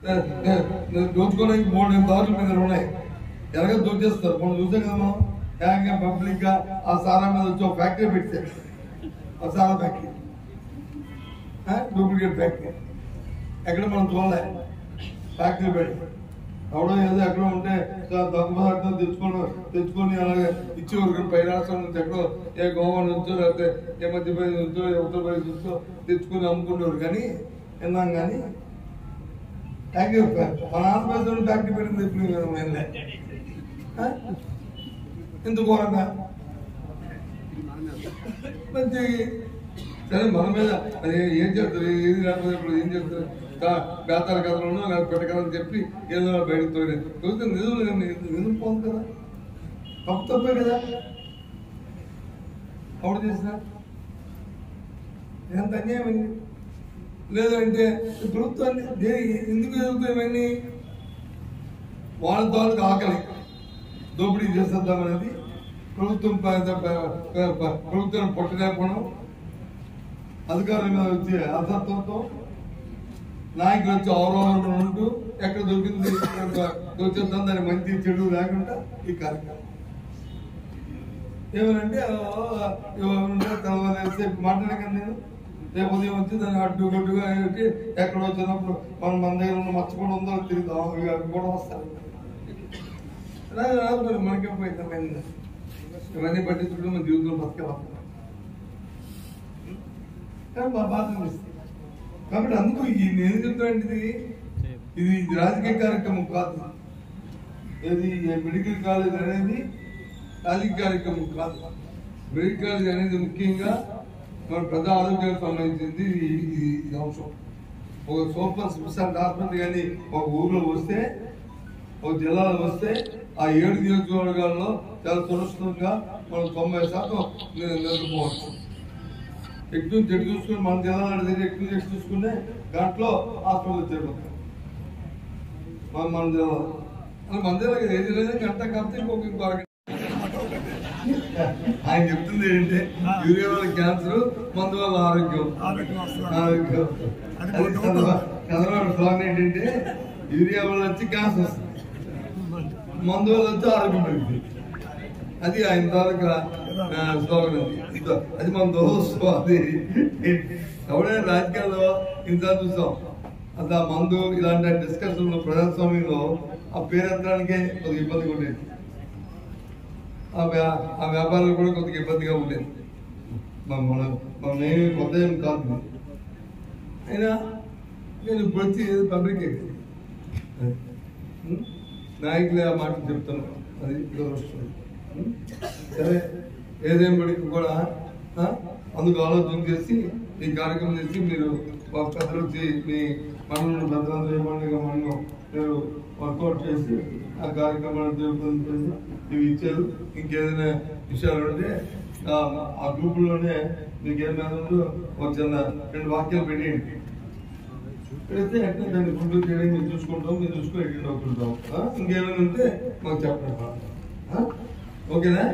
దోచుకోవడానికి 3 దారుల మీద ఉన్నాయి. ఎలాగ దోచేస్తారు. మనం చూసాం కదా, హ్యాంగ్ పబ్లిక్ గా ఆ సారా మీద వచ్చి ఒక ఫ్యాక్టరీ పెట్టారు. ఆ సారా ఫ్యాక్టరీ డూప్లికేట్ ఫ్యాక్టరీ ఎక్కడ మనం చూడలే. ఫ్యాక్టరీ పెట్టి అవడం ఏదో ఎక్కడ ఉంటే దొంగ తెచ్చుకొని అలాగే ఇచ్చేవారు. పై రాష్ట్రం నుంచి ఎక్కడో ఏ గోవా నుంచో లేకపోతే ఏ మధ్యప్రదేశ్ నుంచో ఏ ఉత్తరప్రదేశ్ నుంచో తెచ్చుకొని అమ్ముకునేవారు. కానీ విన్నాం కానీ ఫ్యాక్టరీ మన ఆంధ్రప్రదేశ్ ఫ్యాక్టరీ పెట్టింది ఎప్పుడు వెళ్ళే ఇంత ఘోరంగా మంచి సరే మన మీద అది ఏం చేస్తారు, ఏది లేకపోతే ఇప్పుడు ఏం చేస్తారు, బేతాల కథలను నాకు పెట్టగలని చెప్పి ఏదో బయటకు తోలేదు. నిజం పోదు కదా, తప్పే కదా అప్పుడు చేసిన ఎంత అన్యాయం అయింది. లేదంటే ప్రభుత్వాన్ని ఎందుకు జరుగుతాయి ఇవన్నీ? వాళ్ళ తాలూకు ఆకలి దోపిడీ చేసేద్దామనేది ప్రభుత్వం పొట్టలేకపోవడం, అధికారుల మీద వచ్చే అసత్వంతో నాయకులు వచ్చి అవరోహణ ఉంటూ ఎక్కడ దొరికింది దొరికిద్దాం దాని మంచి చెడు లేకుండా ఈ కార్యక్రమం ఏమనంటే తెల్లవారు మాట్లాడక నేను రేపు ఉదయం వచ్చి దాన్ని అడ్డుగడ్డుగా పెట్టి ఎక్కడ వచ్చినప్పుడు మన దగ్గర ఉన్న మచ్చ కూడా ఉందో తిరిగి అవి కూడా వస్తారు. రాదు మనకే పోయింది. ఇవన్నీ పట్టించుకుంటే మన జీవితంలో బతకవాలి బాధ అనిపిస్తుంది. కాబట్టి అందుకు నేను చెప్తాంటిది ఇది రాజకీయ కార్యక్రమం కాదు. ఇది మెడికల్ కాలేజ్ అనేది రాజకీయ కార్యక్రమం కాదు. మెడికల్ కాలేజ్ అనేది ముఖ్యంగా మన ప్రజా ఆరోగ్యానికి సంబంధించింది ఈ అంశం. ఒక సూపర్ స్పెషాలిటీ హాస్పిటల్ కానీ ఒక ఊర్లో వస్తే, ఒక జిల్లాలో వస్తే ఆ 7 నియోజకవర్గాల్లో చాలా సురక్షితంగా మనం 90% నిలుపుకోవచ్చు. ఎక్కువ చెడు చూసుకుని మన జిల్లాలో ఎక్కువ చెట్టు చూసుకుంటే దాంట్లో హాస్పిటల్ చేరుకుంటాం మన జిల్లాలో. మన జిల్లా ఏది లేదు గంట కాకపోతే ఇంకో ఆయన చెప్తుంది ఏంటంటే యూరియా వల్ల క్యాన్సర్, మందు వల్ల ఆరోగ్యం. చంద్రబాబు స్లోగన్ ఏంటంటే యూరియా వల్ల వచ్చి క్యాన్సర్ వస్తుంది, మందు వల్ల వచ్చి ఆరోగ్యం పెరుగుతుంది. అది ఆయన తాలూకా స్లోగన్. అది మన దోస్తు. అది ఎవడైనా రాజకీయాల్లో ఇంతగా చూస్తాం. అది ఆ మందు ఇలాంటి డిస్కషన్లో ప్రజాస్వామ్యంలో ఆ పేరెత్తడానికే కొద్దిగా ఇబ్బందిగా ఉండేది. ఆ వ్యాపారాలు కూడా కొద్దిగా ఇబ్బందిగా ఉండేది. మనం ఏమి కొత్త ఏం కాదు. అయినా నేను ఇప్పుడు వచ్చి పబ్లిక్ నాయకులే ఆ మాట చెప్తాను. అది వస్తుంది. సరే ఏదేపటికి కూడా అందుకు ఆలోచన చేసి ఈ కార్యక్రమం చేసి మీరు పెద్దలు వచ్చి మీ మనల్ని పెద్దలందరూ ఏమన్నా మనం మీరు వర్కౌట్ చేసి ఆ కార్యక్రమాన్ని చేసి ఇవి ఇచ్చారు. ఇంకేదైనా విషయాలు ఉంటే ఆ గ్రూపుల్లోనే మీకు ఏమైనా ఒక చిన్న 2 వాక్యాలు పెట్టేయండి. పెడితే అంటే దాన్ని ఫుడ్ చేయడం మీరు చూసుకుంటాం, మీరు చూసుకొని అటెండ్ అవుతుంటాం. ఇంకేమైనా ఉంటే మాకు చెప్పండి. ఓకేనా?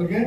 ఓకే.